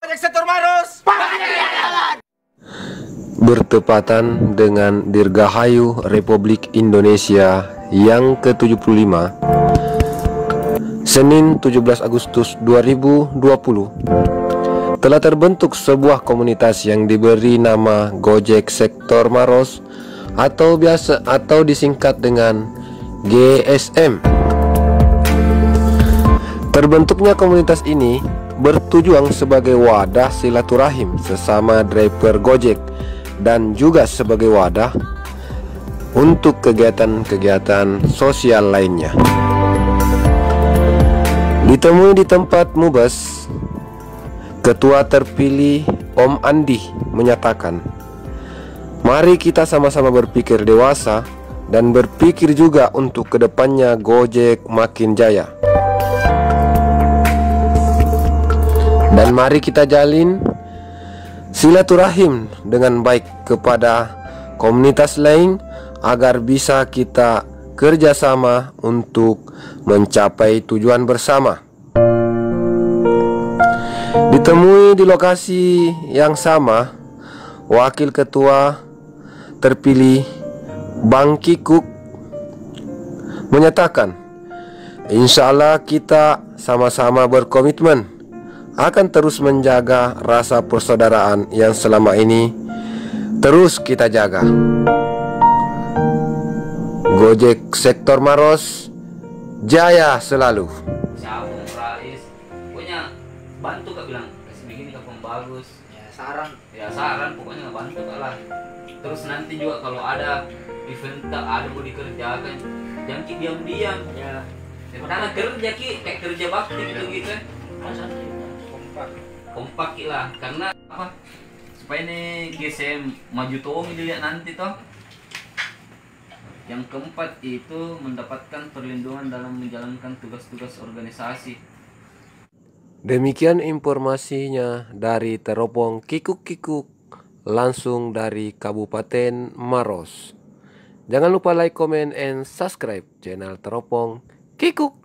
Gojek Sektor Maros. Bertepatan dengan Dirgahayu Republik Indonesia yang ke-75, Senin 17 Agustus 2020, telah terbentuk sebuah komunitas yang diberi nama Gojek Sektor Maros atau disingkat dengan GSM. Terbentuknya komunitas ini bertujuan sebagai wadah silaturahim sesama driver Gojek dan juga sebagai wadah untuk kegiatan-kegiatan sosial lainnya. Ditemui di tempat Mubes, Ketua terpilih Om Andi menyatakan, mari kita sama-sama berpikir dewasa dan berpikir juga untuk kedepannya Gojek makin jaya. Dan mari kita jalin silaturahim dengan baik kepada komunitas lain agar bisa kita kerjasama untuk mencapai tujuan bersama. Ditemui di lokasi yang sama, Wakil Ketua terpilih Bang Kikuk menyatakan, insya Allah kita sama-sama berkomitmen akan terus menjaga rasa persaudaraan yang selama ini terus kita jaga. Gojek Sektor Maros jaya selalu. Siapa Rais? Pokoknya bantu kak bilang kasih begini kak bagus. Ya saran pokoknya bantu kak lah. Terus nanti juga kalau ada event tak ada mau dikerjakan, jangan ki diam-diam. Ya. Karena kerja ki kayak kerja bakti gitu. Kompak lah, karena apa? Supaya nih GSM maju tuh dilihat nanti toh. Yang keempat itu mendapatkan perlindungan dalam menjalankan tugas-tugas organisasi. Demikian informasinya dari Teropong Kikuk langsung dari Kabupaten Maros. Jangan lupa like, comment, and subscribe channel Teropong Kikuk.